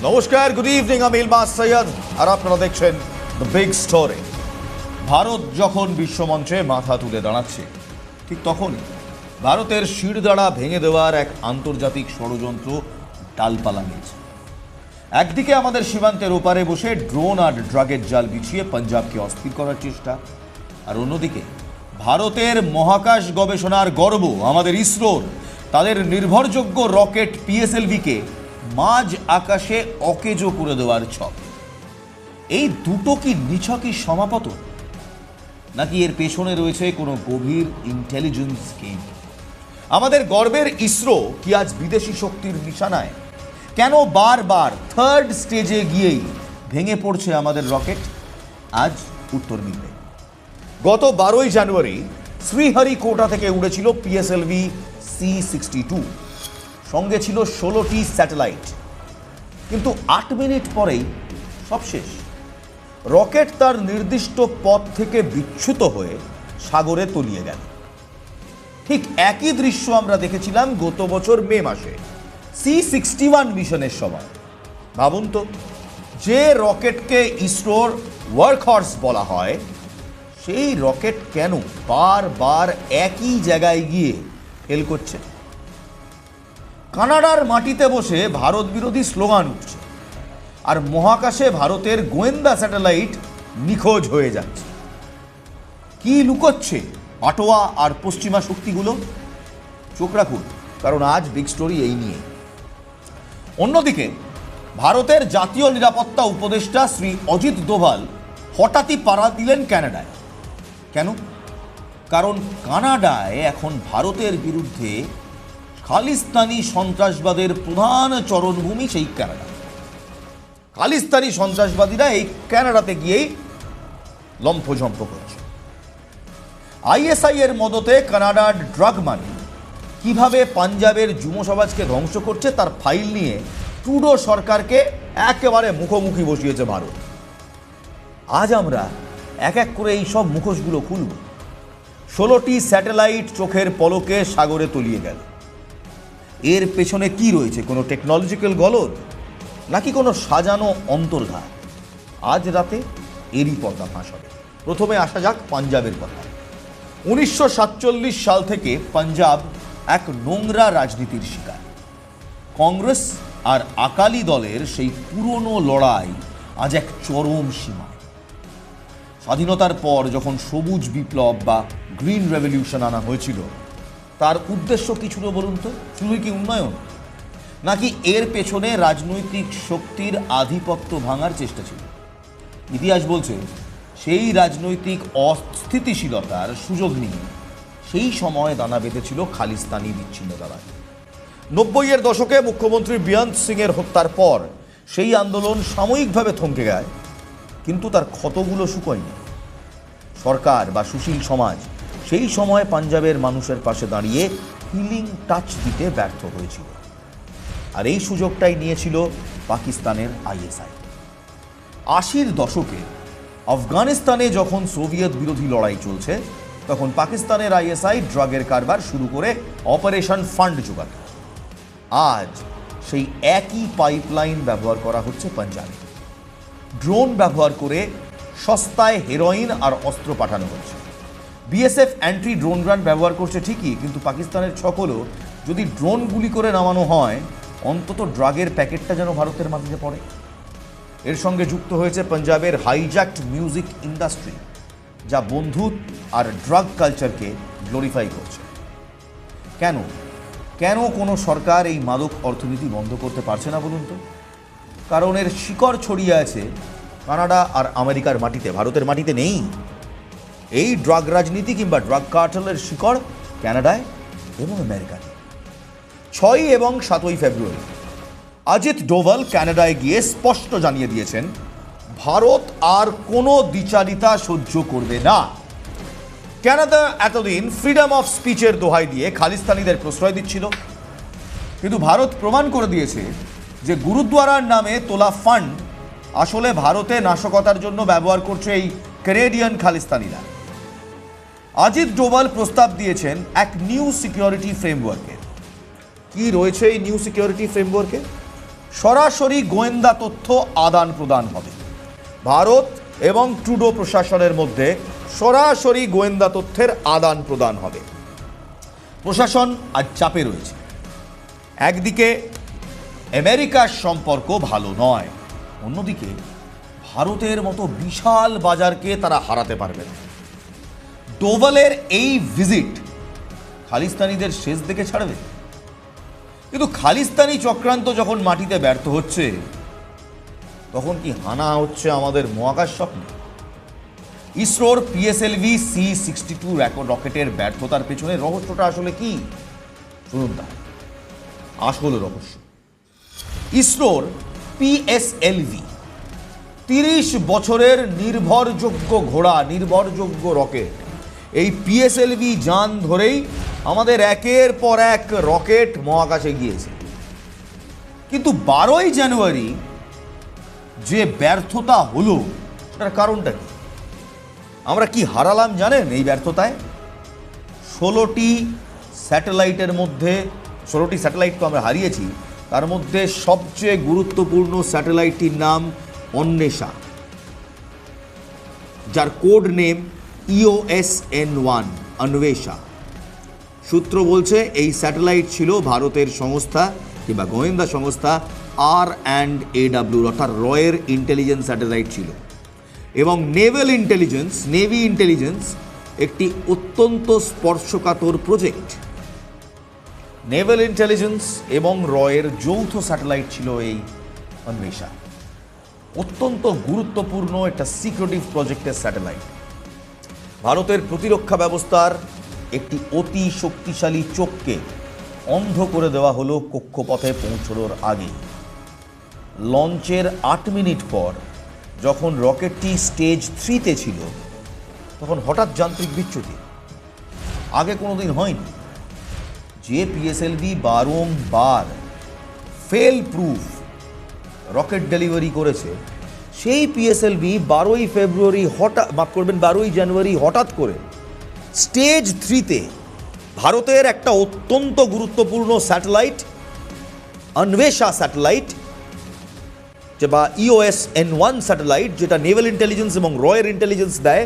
নমস্কার, good evening. আমি ইলমাস সৈয়দ আর আপনারা দেখছেন দ্য বিগ স্টোরি। ভারত যখন বিশ্বমঞ্চে মাথা তুলে দাঁড়াচ্ছে, ঠিক তখনই ভারতের শিরদাঁড়া ভেঙে দেওয়ার এক আন্তর্জাতিক ষড়যন্ত্র ডালপালা মেলছে। একদিকে আমাদের সীমান্তের ওপারে বসে ড্রোন আর ড্রাগের জাল বিছিয়ে পাঞ্জাবকে অস্থির করার চেষ্টা, আর অন্যদিকে ভারতের মহাকাশ গবেষণার গর্ব আমাদের ইসরোর তাদের নির্ভরযোগ্য রকেট পিএসএলভিকে মাঝ আকাশে অকেজো করে দেওয়ার ছক। এই দুটো কি নিছকই সমাপতন, নাকি এর পেছনে রয়েছে কোনো গভীর ইন্টেলিজেন্স গেম? আমাদের গর্বের ইসরো কি আজ বিদেশি শক্তির নিশানায়? কেন বারবার থার্ড স্টেজে গিয়েই ভেঙে পড়ছে আমাদের রকেট? আজ উত্তর মিলবে। গত 12ই জানুয়ারি শ্রীহরিকোটা থেকে উড়েছিল পিএসএলভি C-62, সঙ্গে ছিল 16টি স্যাটেলাইট। কিন্তু 8 মিনিট পরেই সব শেষ। রকেট তার নির্দিষ্ট পথ থেকে বিচ্যুত হয়ে সাগরে তলিয়ে গেল। ঠিক একই দৃশ্য আমরা দেখেছিলাম গত বছর মে মাসে C-61 মিশনের সময়। ভাবুন তো, যে রকেটকে ইসরোর ওয়ার্কহর্স বলা হয়, সেই রকেট কেন বারবার একই জায়গায় গিয়ে ফেল করছে? কানাডার মাটিতে বসে ভারত বিরোধী স্লোগান উঠছে, আর মহাকাশে ভারতের গোয়েন্দা স্যাটেলাইট নিখোঁজ হয়ে যাচ্ছে। কি লুকোচ্ছে পাটোয়া আর পশ্চিমা শক্তিগুলো? চোখ রাখুন, কারণ আজ বিগ স্টোরি এই নিয়ে। অন্যদিকে ভারতের জাতীয় নিরাপত্তা উপদেষ্টা শ্রী অজিত দোভাল হঠাৎই পাড়া দিলেন ক্যানাডায়। কেন? কারণ কানাডায় এখন ভারতের বিরুদ্ধে খালিস্তানি সন্ত্রাসবাদের প্রধান চরণভূমি সেই কানাডা। খালিস্তানি সন্ত্রাসবাদীরা এই কানাডাতে গিয়েই লম্ফঝম্প করছে। আইএসআই এর মদতে কানাডার ড্রাগ মানি কিভাবে পাঞ্জাবের যুব সমাজকে ধ্বংস করছে তার ফাইল নিয়ে ট্রুডো সরকারকে একেবারে মুখোমুখি বসিয়েছে ভারত। আজ আমরা এক এক করে এই সব মুখোশগুলো খুলব। 16টি স্যাটেলাইট চোখের পলকে সাগরে তলিয়ে গেল। এর পেছনে কি রয়েছে? কোনো টেকনোলজিক্যাল গলদ, নাকি কোনো সাজানো অন্তর্ঘাত? আজ রাতে এরই পর্দা ফাঁস হবে। প্রথমে আসা যাক পাঞ্জাবের কথা। 1947 সাল থেকে পাঞ্জাব এক নোংরা রাজনীতির শিকার। কংগ্রেস আর আকালি দলের সেই পুরনো লড়াই আজ এক চরম সীমায়। স্বাধীনতার পর যখন সবুজ বিপ্লব বা গ্রিন রেভলিউশন আনা হয়েছিল, তার উদ্দেশ্য কি ছিল বলুন তো? শুধুই কি উন্নয়ন, নাকি এর পেছনে রাজনৈতিক শক্তির আধিপত্য ভাঙার চেষ্টা ছিল? ইতিহাস বলছে সেই রাজনৈতিক অস্থিতিশীলতার সুযোগ নিয়ে সেই সময় দানা বেঁধেছিল খালিস্তানি বিচ্ছিন্নতাবাদ। 90-এর দশকে মুখ্যমন্ত্রী বেয়ন্ত সিংয়ের হত্যার পর সেই আন্দোলন সাময়িকভাবে থমকে যায়, কিন্তু তার ক্ষতগুলো শুকোয়নি। সরকার বা সুশীল সমাজ সেই সময় পাঞ্জাবের মানুষের পাশে দাঁড়িয়ে হিলিং টাচ দিতে ব্যর্থ হয়েছিল। আর এই সুযোগটাই নিয়েছিল পাকিস্তানের আইএসআই। 80-র দশকে আফগানিস্তানে যখন সোভিয়েত বিরোধী লড়াই চলছে, তখন পাকিস্তানের আইএসআই ড্রাগের কারবার শুরু করে অপারেশন ফান্ড জোগাত। আজ সেই একই পাইপলাইন ব্যবহার করা হচ্ছে পাঞ্জাবে। ড্রোন ব্যবহার করে সস্তায় হেরোইন আর অস্ত্র পাঠানো হচ্ছে। বিএসএফ অ্যান্টি ড্রোন গান ব্যবহার করছে ঠিকই, কিন্তু পাকিস্তানের ছক হলো, যদি ড্রোন গুলি করে নামানো হয়, অন্তত ড্রাগের প্যাকেটটা যেন ভারতের মাটিতে পড়ে। এর সঙ্গে যুক্ত হয়েছে পাঞ্জাবের হাইজ্যাক্ট মিউজিক ইন্ডাস্ট্রি, যা বন্দুক আর ড্রাগ কালচারকে গ্লোরিফাই করছে। কেন কেন কোনো সরকার এই মাদক অর্থনীতি বন্ধ করতে পারছে না বলুন তো? কারণ এর শিকড় ছড়িয়ে আছে কানাডা আর আমেরিকার মাটিতে, ভারতের মাটিতে নেই। এই ড্রাগ রাজনীতি কিংবা ড্রাগ কার্টেলের শিকড় কানাডায় এবং আমেরিকাতে। 6 এবং 7 ফেব্রুয়ারি অজিত ডোভাল কানাডায় গিয়ে স্পষ্ট জানিয়ে দিয়েছেন, ভারত আর কোনো দ্বিচারিতা সহ্য করবে না। কানাডা এতদিন ফ্রিডম অফ স্পিচের দোহাই দিয়ে খালিস্তানিদের প্রশ্রয় দিচ্ছিল, কিন্তু ভারত প্রমাণ করে দিয়েছে যে গুরুদ্বারার নামে তোলা ফান্ড আসলে ভারতে নাশকতার জন্য ব্যবহার করছে এই কানাডিয়ান খালিস্তানিরা। অজিত ডোভাল প্রস্তাব দিয়েছেন এক নিউ সিকিউরিটি ফ্রেমওয়ার্কের। কি রয়েছে এই নিউ সিকিউরিটি ফ্রেমওয়ার্কে? সরাসরি গোয়েন্দা তথ্য আদান প্রদান হবে। ভারত এবং ট্রুডো প্রশাসনের মধ্যে সরাসরি গোয়েন্দা তথ্যের আদান প্রদান হবে। প্রশাসন আজ চাপে রয়েছে। একদিকে আমেরিকার সম্পর্ক ভালো নয়, অন্যদিকে ভারতের মতো বিশাল বাজারকে তারা হারাতে পারবে না। ডোভালের এই ভিজিট খালিস্তানিদের শেষ দেখে ছাড়বে? কিন্তু খালিস্তানি চক্রান্ত যখন মাটিতে ব্যর্থ হচ্ছে, তখন কি হানা হচ্ছে আমাদের মহাকাশ স্বপ্ন? ইসরোর পিএসএলভি C-62 রকেটের ব্যর্থতার পেছনে রহস্যটা আসলে কি? শুনুন তা আসল রহস্য। ইসরোর পিএসএলভি 30 বছরের নির্ভরযোগ্য ঘোড়া, নির্ভরযোগ্য রকেট। এই পিএসএলভি যান ধরেই আমাদের একের পর এক রকেট মহাকাশে গিয়েছে। কিন্তু 12ই জানুয়ারি যে ব্যর্থতা হলো, সেটার কারণটা কি? আমরা কি হারালাম জানেন এই ব্যর্থতায়? 16টি স্যাটেলাইটের মধ্যে 16টি স্যাটেলাইট তো আমরা হারিয়েছি। তার মধ্যে সবচেয়ে গুরুত্বপূর্ণ স্যাটেলাইটটির নাম অন্বেষা, যার কোড নেম EOSN-1 অন্বেষা। সূত্র বলছে এই স্যাটেলাইট ছিল ভারতের সংস্থা কিংবা গোয়েন্দা সংস্থা R&AW, অর্থাৎ রয়ের ইন্টেলিজেন্স স্যাটেলাইট ছিল। এবং নেভি ইন্টেলিজেন্স একটি অত্যন্ত স্পর্শকাতর প্রজেক্ট। নেভেল ইন্টেলিজেন্স এবং রয়ের যৌথ স্যাটেলাইট ছিল এই অন্বেষা। অত্যন্ত গুরুত্বপূর্ণ একটা সিক্রেটিভ প্রজেক্টের স্যাটেলাইট। ভারতের প্রতিরক্ষা ব্যবস্থার একটি অতি শক্তিশালী চোখকে অন্ধ করে দেওয়া হলো কক্ষপথে পৌঁছানোর আগে। লঞ্চের 8 মিনিট পর যখন রকেটটি স্টেজ 3-তে ছিল, তখন হঠাৎ যান্ত্রিক বিচ্যুতি। আগে কোনোদিন হয়নি। যে পিএসএলভি বারংবার ফেল প্রুফ রকেট ডেলিভারি করেছে, সেই পিএসএলভি 12ই জানুয়ারি হঠাৎ করে স্টেজ 3-তে ভারতের একটা অত্যন্ত গুরুত্বপূর্ণ স্যাটেলাইট অন্বেষা স্যাটেলাইট, যে বা EOSN-1 স্যাটেলাইট, যেটা নেভেল ইন্টেলিজেন্স এবং রয়ের ইন্টেলিজেন্স দেয়,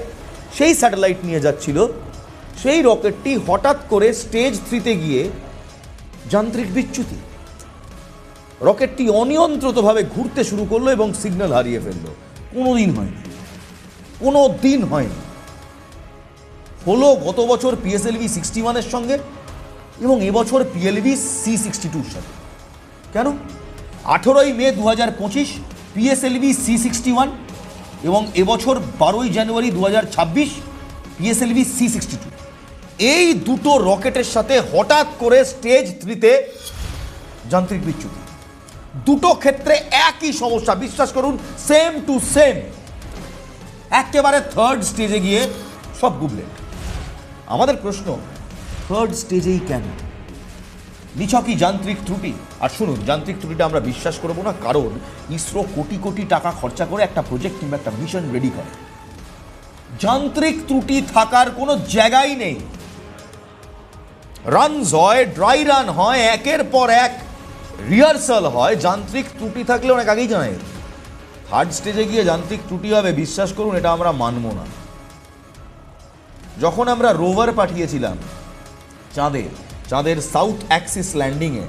সেই স্যাটেলাইট নিয়ে যাচ্ছিল। সেই রকেটটি হঠাৎ করে স্টেজ 3-তে গিয়ে যান্ত্রিক বিচ্যুতি। রকেটটি অনিয়ন্ত্রিতভাবে ঘুরতে শুরু করলো এবং সিগন্যাল হারিয়ে ফেললো। কোনো দিন হয়নি। হলো গত বছর পিএসএলভি 61-এর সঙ্গে এবং এবছর পিএলভি C-62-র সাথে। কেন? 18ই মে 2025 পিএসএলভি C-61 এবং এবছর 12ই জানুয়ারি 2026 পিএসএলভি C-62। এই দুটো রকেটের সাথে হঠাৎ করে স্টেজ 3-তে যান্ত্রিক বিচ্যুতি। দুটো ক্ষেত্রে একই সমস্যা, বিশ্বাস করুন, সেম টু সেম। একেবারে থার্ড স্টেজে গিয়ে সব গুবলেট। আমাদের প্রশ্ন, থার্ড স্টেজেই কেন? নিছকই যান্ত্রিক ত্রুটি? আর শুনুন, যান্ত্রিক ত্রুটিটা আমরা বিশ্বাস করব না, কারণ ইসরো কোটি কোটি টাকা খরচা করে একটা প্রজেক্ট কিংবা একটা মিশন রেডি করে। যান্ত্রিক ত্রুটি থাকার কোনো জায়গাই নেই। রানস হয়, ড্রাই রান হয়, একের পর এক রিহার্সাল হয়। যান্ত্রিক ত্রুটি থাকলে অনেক আগেই জানাই। থার্ড স্টেজে গিয়ে যান্ত্রিক ত্রুটি হবে, বিশ্বাস করুন, এটা আমরা মানব না। যখন আমরা রোভার পাঠিয়েছিলাম চাঁদের সাউথ অ্যাক্সিস ল্যান্ডিংয়ে,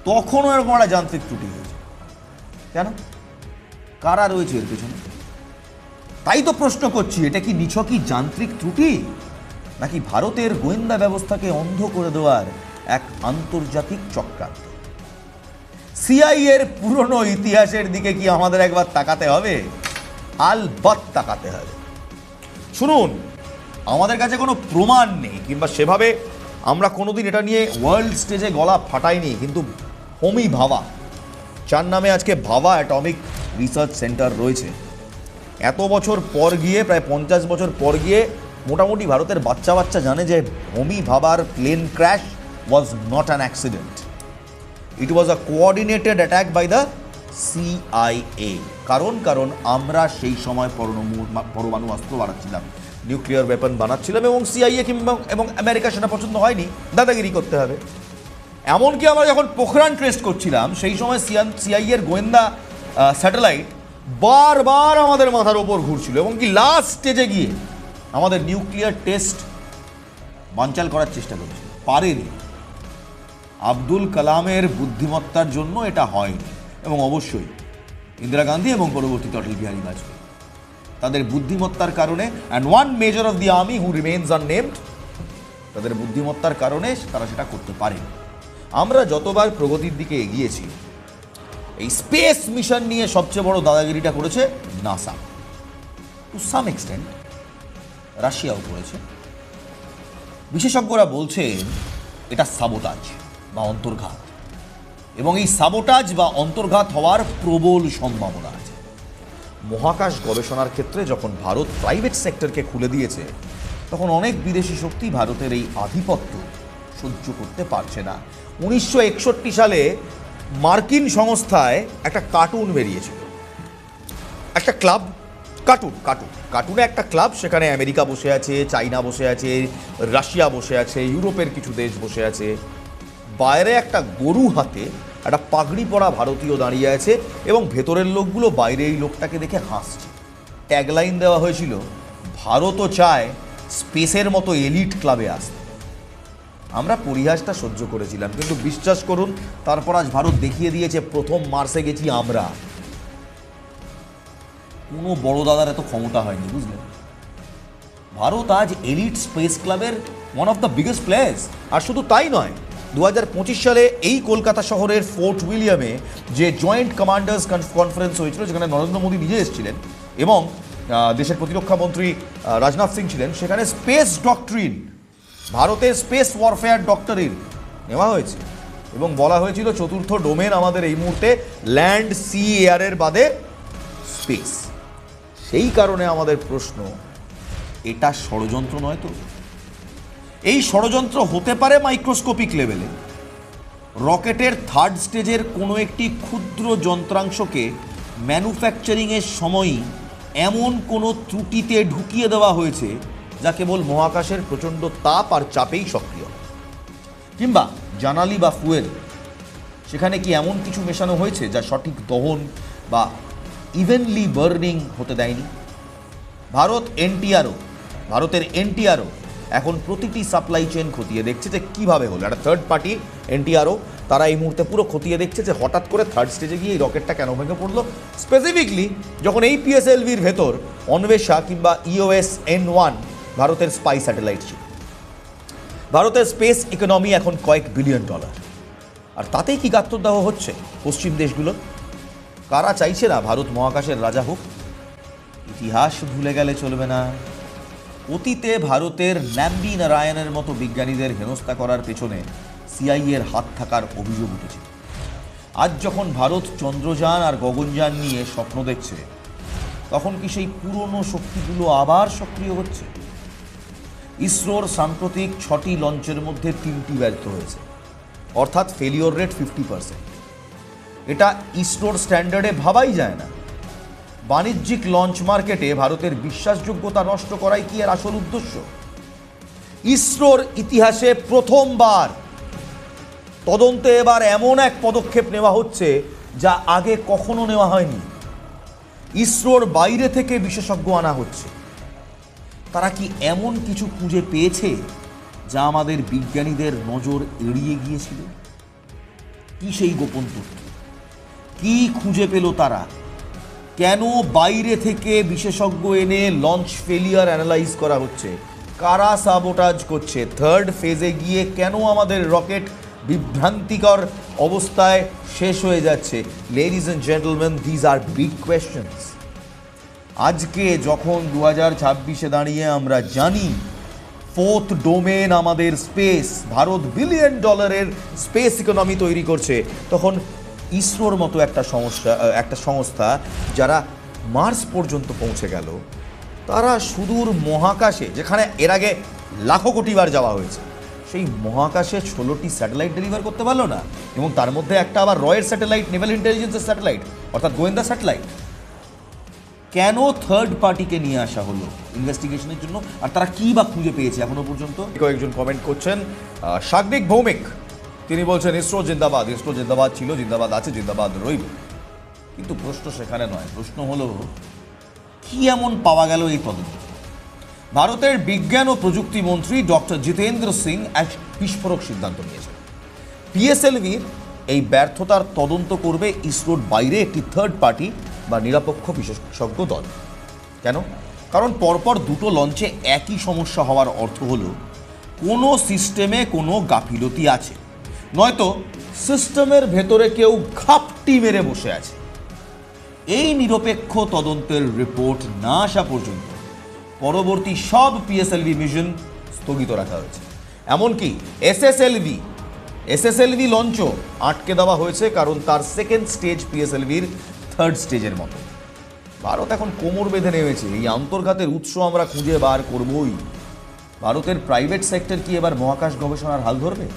তখনও এরকম একটা যান্ত্রিক ত্রুটি হয়েছে। কেন? কারা রয়েছে এর পেছনে? তাই তো প্রশ্ন করছি, এটা কি নিছকই যান্ত্রিক ত্রুটি, নাকি ভারতের গোয়েন্দা ব্যবস্থাকে অন্ধ করে দেওয়ার এক আন্তর্জাতিক চক্রান্ত? সিআইএর পুরনো ইতিহাসের দিকে কি আমাদের একবার তাকাতে হবে? আলবাত তাকাতে হবে। শুনুন, আমাদের কাছে কোনো প্রমাণ নেই কিংবা সেভাবে আমরা কোনোদিন এটা নিয়ে ওয়ার্ল্ড স্টেজে গলা ফাটাইনি, কিন্তু হোমি ভাবা, যার নামে আজকে ভাবা অ্যাটমিক রিসার্চ সেন্টার রয়েছে, এত বছর পর গিয়ে, প্রায় 50 বছর পর গিয়ে মোটামুটি ভারতের বাচ্চা জানে যে হোমি ভাবার plane crash was not an accident, it was a coordinated attack by the CIA। কারণ আমরা সেই সময় পরমাণু অস্ত্র বানাচ্ছিলাম, নিউক্লিয়ার ওয়েপন বানাচ্ছিলাম, এবং CIA এবং আমেরিকা সেটা পছন্দ হয়নি, দাদাগিরি করতে হবে। এমনকি আমরা যখন পোখরান টেস্ট করছিলাম সেই সময় সিআইএর গোয়েন্দা স্যাটেলাইট বারবার আমাদের মাথার ওপর ঘুরছিল, এবং কি লাস্ট স্টেজে গিয়ে আমাদের নিউক্লিয়ার টেস্ট বানচাল করার চেষ্টা করেছিল, পারেনি। আব্দুল কালামের বুদ্ধিমত্তার জন্য এটা হয়নি, এবং অবশ্যই ইন্দিরা গান্ধী এবং পরবর্তীতে অটল বিহারী বাজপেয়ী তাদের বুদ্ধিমত্তার কারণে, and one major of the army who remains unnamed, তাদের বুদ্ধিমত্তার কারণে তারা সেটা করতে পারে। আমরা যতবার প্রগতির দিকে এগিয়েছি, এই স্পেস মিশন নিয়ে সবচেয়ে বড় দাদাগিরিটা করেছে নাসা, টু সাম এক্সটেন্ট রাশিয়াও করেছে। বিশেষজ্ঞরা বলছেন এটা সাবোটাজ বা অন্তর্ঘাত, এবং এই সাবোটাজ বা অন্তর্ঘাত হওয়ার প্রবল সম্ভাবনা আছে। মহাকাশ গবেষণার ক্ষেত্রে যখন ভারত প্রাইভেট সেক্টরকে খুলে দিয়েছে, তখন অনেক বিদেশি শক্তি ভারতের এই আধিপত্য সহ্য করতে পারছে না। 1961 সালে মার্কিন সংস্থায় একটা কার্টুন বেরিয়েছিল, একটা ক্লাব, কার্টুনে একটা ক্লাব, সেখানে আমেরিকা বসে আছে, চাইনা বসে আছে, রাশিয়া বসে আছে, ইউরোপের কিছু দেশ বসে আছে, বাইরে একটা গরু হাতে একটা পাগড়ি পরা ভারতীয় দাঁড়িয়ে আছে, এবং ভেতরের লোকগুলো বাইরে এই লোকটাকে দেখে হাসছে। ট্যাগলাইন দেওয়া হয়েছিল, ভারতও চায় স্পেসের মতো এলিট ক্লাবে আসতে। আমরা পরিহাসটা সহ্য করেছিলাম, কিন্তু বিশ্বাস করুন তারপর আজ ভারত দেখিয়ে দিয়েছে প্রথম মার্সে গেছি আমরা। কোনো বড় দাদার এত ক্ষমতা হয়নি, বুঝলেন? ভারত আজ এলিট স্পেস ক্লাবের one of the biggest players. আর শুধু তাই নয়, 2025 সালে এই কলকাতা শহরের ফোর্ট উইলিয়ামে যে জয়েন্ট কমান্ডার্স কনফারেন্স হয়েছিল, যেখানে নরেন্দ্র মোদী নিজে এসেছিলেন এবং দেশের প্রতিরক্ষা মন্ত্রী রাজনাথ সিং ছিলেন, সেখানে স্পেস ডক্ট্রিন, ভারতের স্পেস ওয়ারফেয়ার ডক্টরিন নেওয়া হয়েছে, এবং বলা হয়েছিল চতুর্থ ডোমেন আমাদের এই মুহূর্তে ল্যান্ড, সি, এয়ারের বাদে স্পেস। সেই কারণে আমাদের প্রশ্ন, এটা ষড়যন্ত্র নয় তো? এই ষড়যন্ত্র হতে পারে মাইক্রোস্কোপিক লেভেলে। রকেটের থার্ড স্টেজের কোনো একটি ক্ষুদ্র যন্ত্রাংশকে ম্যানুফ্যাকচারিংয়ের সময়ই এমন কোনো ত্রুটিতে ঢুকিয়ে দেওয়া হয়েছে যা কেবল মহাকাশের প্রচণ্ড তাপ আর চাপেই সক্রিয়। কিংবা জানালি বা ফুয়েল, সেখানে কি এমন কিছু মেশানো হয়েছে যা সঠিক দহন বা ইভেনলি বার্নিং হতে দেয়নি? ভারতের এনটিআরও এখন প্রতিটি সাপ্লাই চেন খতিয়ে দেখছে যে কীভাবে হলো। একটা থার্ড পার্টি এনটিআরও, তারা এই মুহূর্তে পুরো খতিয়ে দেখছে যে হঠাৎ করে থার্ড স্টেজে গিয়ে এই রকেটটা কেন ভেঙে পড়লো। স্পেসিফিকলি যখন এই পিএসএলভির ভেতর অন্বেষা কিংবা EOS-N1 ভারতের স্পাই স্যাটেলাইট ছিল। ভারতের স্পেস ইকোনমি এখন কয়েক বিলিয়ন ডলার, আর তাতেই কি গাত্রদাহ হচ্ছে পশ্চিম দেশগুলো? কারা চাইছে না ভারত মহাকাশের রাজা হোক? ইতিহাস ভুলে গেলে চলবে না। অতীতে ভারতের ন্যাম্বি নারায়ণের মতো বিজ্ঞানীদের হেনস্থা করার পেছনে সিআইএর হাত থাকার অভিযোগ উঠেছে। আজ যখন ভারত চন্দ্রযান আর গগনযান নিয়ে স্বপ্ন দেখছে, তখন কি সেই পুরনো শক্তিগুলো আবার সক্রিয় হচ্ছে? ইসরোর সাম্প্রতিক 6টি লঞ্চের মধ্যে 3টি ব্যর্থ হয়েছে, অর্থাৎ ফেলিওর রেট 50%। এটা ইসরোর স্ট্যান্ডার্ডে ভাবাই যায় না। বাণিজ্যিক লঞ্চ মার্কেটে ভারতের বিশ্বাসযোগ্যতা নষ্ট করাই কি এর আসল উদ্দেশ্য? ইসরোর ইতিহাসে প্রথমবার তদন্তে এবার এমন এক পদক্ষেপ নেওয়া হচ্ছে যা আগে কখনো নেওয়া হয়নি। ইসরোর বাইরে থেকে বিশেষজ্ঞ আনা হচ্ছে। তারা কি এমন কিছু খুঁজে পেয়েছে যা আমাদের বিজ্ঞানীদের নজর এড়িয়ে গিয়েছিল? কি সেই গোপন তথ্য? কি খুঁজে পেল তারা? কেন বাইরে থেকে বিশেষজ্ঞ এনে লঞ্চ ফেলিয়ার অ্যানালাইজ করা হচ্ছে? কারা সাবোটাজ করছে? থার্ড ফেজে গিয়ে কেন আমাদের রকেট বিভ্রান্তিকর অবস্থায় শেষ হয়ে যাচ্ছে? Ladies and gentleman, these are big questions. আজকে যখন 2026-এ দাঁড়িয়ে আমরা জানি ফোর্থ ডোমেন আমাদের স্পেস, ভারত বিলিয়ন ডলারের স্পেস ইকোনমি তৈরি করছে, তখন ইসরোর মতো একটা সংস্থা যারা মার্স পর্যন্ত পৌঁছে গেল, তারা সুদূর মহাকাশে, যেখানে এর আগে লাখো কোটি বার যাওয়া হয়েছে, সেই মহাকাশে 16টি স্যাটেলাইট ডেলিভার করতে পারলো না, এবং তার মধ্যে একটা আবার রয়ের স্যাটেলাইট, নেভাল ইন্টেলিজেন্সের স্যাটেলাইট, অর্থাৎ গোয়েন্দা স্যাটেলাইট। কেন থার্ড পার্টিকে নিয়ে আসা হলো ইনভেস্টিগেশনের জন্য? আর তারা কী বা খুঁজে পেয়েছে এখনো পর্যন্ত? কয়েকজন কমেন্ট করছেন, সাগ্নিক ভৌমিক, তিনি বলছেন ইসরো জিন্দাবাদ ছিল, জিন্দাবাদ আছে, জিন্দাবাদ রইবে। কিন্তু প্রশ্ন সেখানে নয়, প্রশ্ন হলো কি এমন পাওয়া গেল এই তদন্ত। ভারতের বিজ্ঞান ও প্রযুক্তি মন্ত্রী ডক্টর জিতেন্দ্র সিং এক বিস্ফোরক সিদ্ধান্ত নিয়েছেন। পিএসএলভির এই ব্যর্থতার তদন্ত করবে ইসরোর বাইরে একটি থার্ড পার্টি বা নিরপেক্ষ বিশেষজ্ঞ দল। কেন? কারণ পরপর দুটো লঞ্চে একই সমস্যা হওয়ার অর্থ হলো কোনো সিস্টেমে কোনো গাফিলতি আছে, নয়তো সিস্টেমের ভেতরে কেউ ঘাপটি মেরে বসে আছে। এই নিরপেক্ষ তদন্তের রিপোর্ট না আসা পর্যন্ত পরবর্তী সব পিএসএলভি মিশন স্থগিত রাখা হয়েছে। এমনকি এসএসএলভি লঞ্চও আটকে দেওয়া হয়েছে, কারণ তার সেকেন্ড স্টেজ পিএসএলভির থার্ড স্টেজের মতো। ভারত এখন কোমর বেঁধে নেমেছে, এই অন্তর্ঘাতের উৎস আমরা খুঁজে বার করবই। ভারতের প্রাইভেট সেক্টর কি এবার মহাকাশ গবেষণার হাল ধরবে?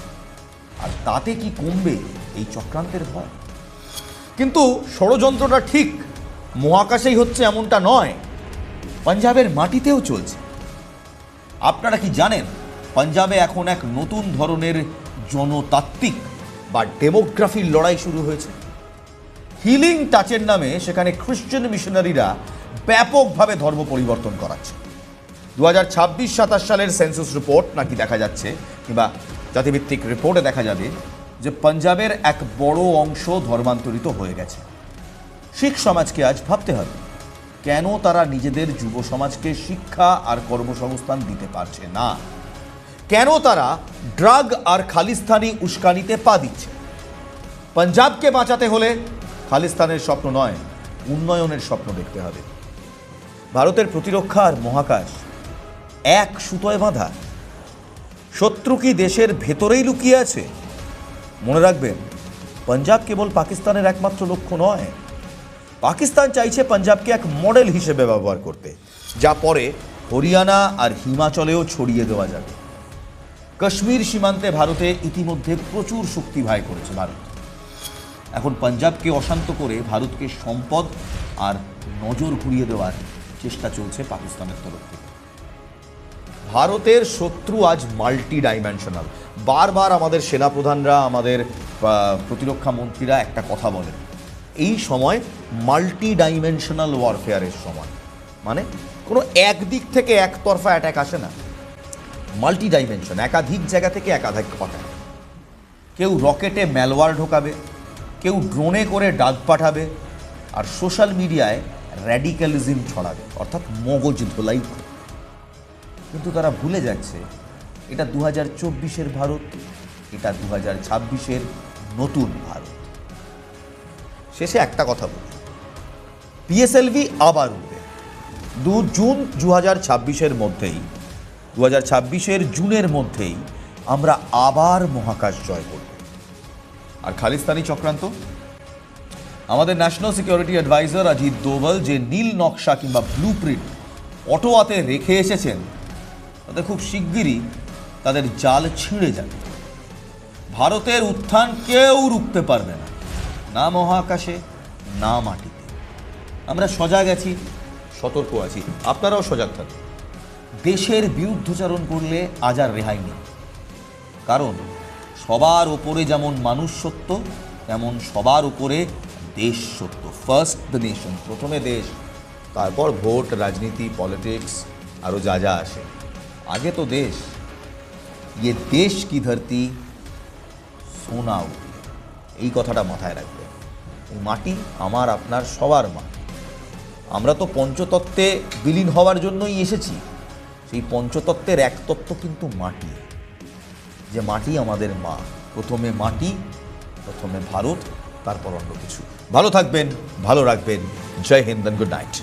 আর তাতে কি কমবে এই চক্রান্তের ভয়? কিন্তু ষড়যন্ত্রটা ঠিক মহাকাশেই হচ্ছে এমনটা নয়, পাঞ্জাবের মাটিতেও চলছে। আপনারা কি জানেন পাঞ্জাবে এখন এক নতুন ধরনের জনতাত্ত্বিক বা ডেমোগ্রাফির লড়াই শুরু হয়েছে। হিলিং টাচের নামে সেখানে খ্রিশ্চান মিশনারিরা ব্যাপকভাবে ধর্ম পরিবর্তন করাচ্ছে। 2026-27 সালের সেন্সাস রিপোর্ট নাকি দেখা যাচ্ছে, কিংবা জাতিভিত্তিক রিপোর্টে দেখা যাবে যে পাঞ্জাবের এক বড় অংশ ধর্মান্তরিত হয়ে গেছে। শিখ সমাজকে আজ ভাবতে হবে কেন তারা নিজেদের যুব সমাজকে শিক্ষা আর কর্মসংস্থান দিতে পারছে না, কেন তারা ড্রাগ আর খালিস্তানি উস্কানিতে পা দিচ্ছে। পাঞ্জাবকে বাঁচাতে হলে খালিস্তানের স্বপ্ন নয়, উন্নয়নের স্বপ্ন দেখতে হবে। ভারতের প্রতিরক্ষা আর মহাকাশ এক সুতোয় বাঁধা। শত্রু কি দেশের ভেতরেই লুকিয়ে আছে? মনে রাখবেন, পাঞ্জাব কেবল পাকিস্তানের একমাত্র লক্ষ্য নয়। পাকিস্তান চাইছে পাঞ্জাবকে এক মডেল হিসেবে ব্যবহার করতে, যা পরে হরিয়ানা আর হিমাচলেও ছড়িয়ে দেওয়া যাবে। কাশ্মীর সীমান্তে ভারতে ইতিমধ্যে প্রচুর শক্তি ব্যয় করেছে ভারত। এখন পাঞ্জাবকে অশান্ত করে ভারতকে সম্পদ আর নজর ঘুরিয়ে দেওয়ার চেষ্টা চলছে পাকিস্তানের তরফ থেকে। ভারতের শত্রু আজ মাল্টি ডাইমেনশনাল। বারবার আমাদের সেনাপ্রধানরা, আমাদের প্রতিরক্ষা মন্ত্রীরা একটা কথা বলেন, এই সময় মাল্টি ডাইমেনশনাল ওয়ারফেয়ারের সময়। মানে কোনো একদিক থেকে একতরফা অ্যাটাক আসে না, মাল্টি ডাইমেনশন, একাধিক জায়গা থেকে একাধিক অ্যাটাক। কেউ রকেটে ম্যালওয়্যার ঢোকাবে, কেউ ড্রোনে করে ডাক পাঠাবে, আর সোশ্যাল মিডিয়ায় র্যাডিক্যালিজম ছড়াবে, অর্থাৎ মগজ ধোলাই। কিন্তু তারা ভুলে যাচ্ছে এটা 2024-এর ভারত, এটা 2026-এর নতুন ভারত। শেষে একটা কথা বলি, পিএসএলভি আবার উঠবে 2 জুন 2026-এর মধ্যেই, 2026-এর জুনের মধ্যেই আমরা আবার মহাকাশ জয় করব। আর খালিস্তানি চক্রান্ত, আমাদের national security advisor Ajit Doval যে নীল নকশা কিংবা ব্লু প্রিন্ট অটোয়াতে রেখে এসেছেন, তাতে খুব শিগগিরই তাদের জাল ছিঁড়ে যাবে। ভারতের উত্থান কেউ রুখতে পারবে না, না মহাকাশে না মাটিতে। আমরা সজাগ আছি, সতর্ক আছি, আপনারাও সজাগ থাকুন। দেশের বিরুদ্ধচারণ করলে আজ আর রেহাই নেই, কারণ সবার ওপরে যেমন মানুষ সত্য, তেমন সবার উপরে দেশ সত্য। ফার্স্ট দ্য নেশন, প্রথমে দেশ, তারপর ভোট, রাজনীতি, পলিটিক্স, আরও যা যা আসে। আগে তো দেশ। ইয়ে দেশ কি ধরতি সোনা উঠে, এই কথাটা মাথায় রাখবেন। এই মাটি আমার আপনার সবার মা। আমরা তো পঞ্চতত্ত্বে বিলীন হওয়ার জন্যই এসেছি। সেই পঞ্চতত্ত্বের এক তত্ত্ব কিন্তু মাটি, যে মাটি আমাদের মা। প্রথমে মাটি, প্রথমে ভারত, তারপর অন্য কিছু। ভালো থাকবেন, ভালো রাখবেন। জয় হিন্দ, গুড নাইট।